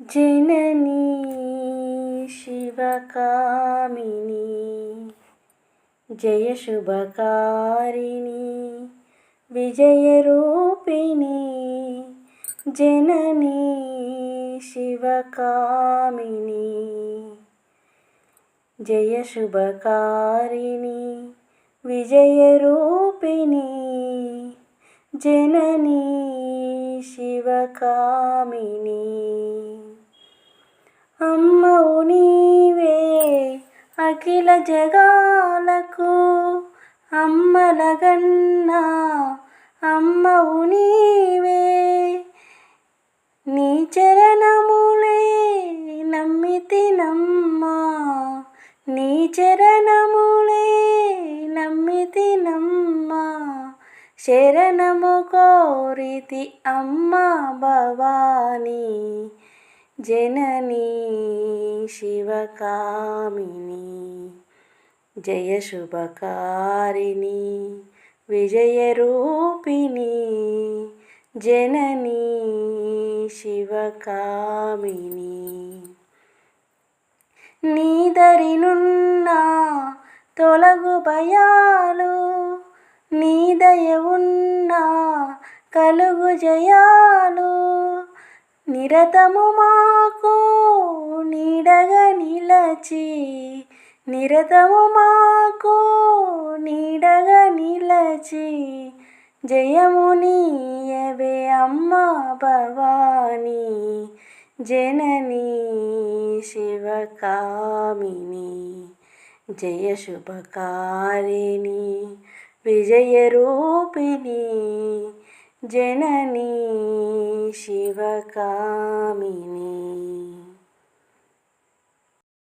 जननी शिवकामिनी जय शुभकारिणी विजयरूपिणी जननी शिवकामिनी जय शुभकारिणी विजयरूपिणी जननी शिवकामिनी अम्मవు నీవే అఖిల జగాలకు అమ్మలగన్నా అమ్మవు నీవే నీ చరణములే నమ్మితినమ్మా నీ చరణములే నమ్మితినమ్మా శరణము కోరితి అమ్మా భవానీ जननी शिवकामिनी जय शुभकारिणी विजयरूपिणी जननी शिवकामिनी నీదరినున్నా తొలగు భయాలు నీ దయ ఉన్నా కలుగు జయాలు నిరతము మాకు నీడగా నిలచి నిరతము మాకు నీడగా నిలచి జయము నీయవే అమ్మా భవానీ జననీ శివకామిని జయ శుభకారిణి విజయరూపిణి जननी शिवकामिनी।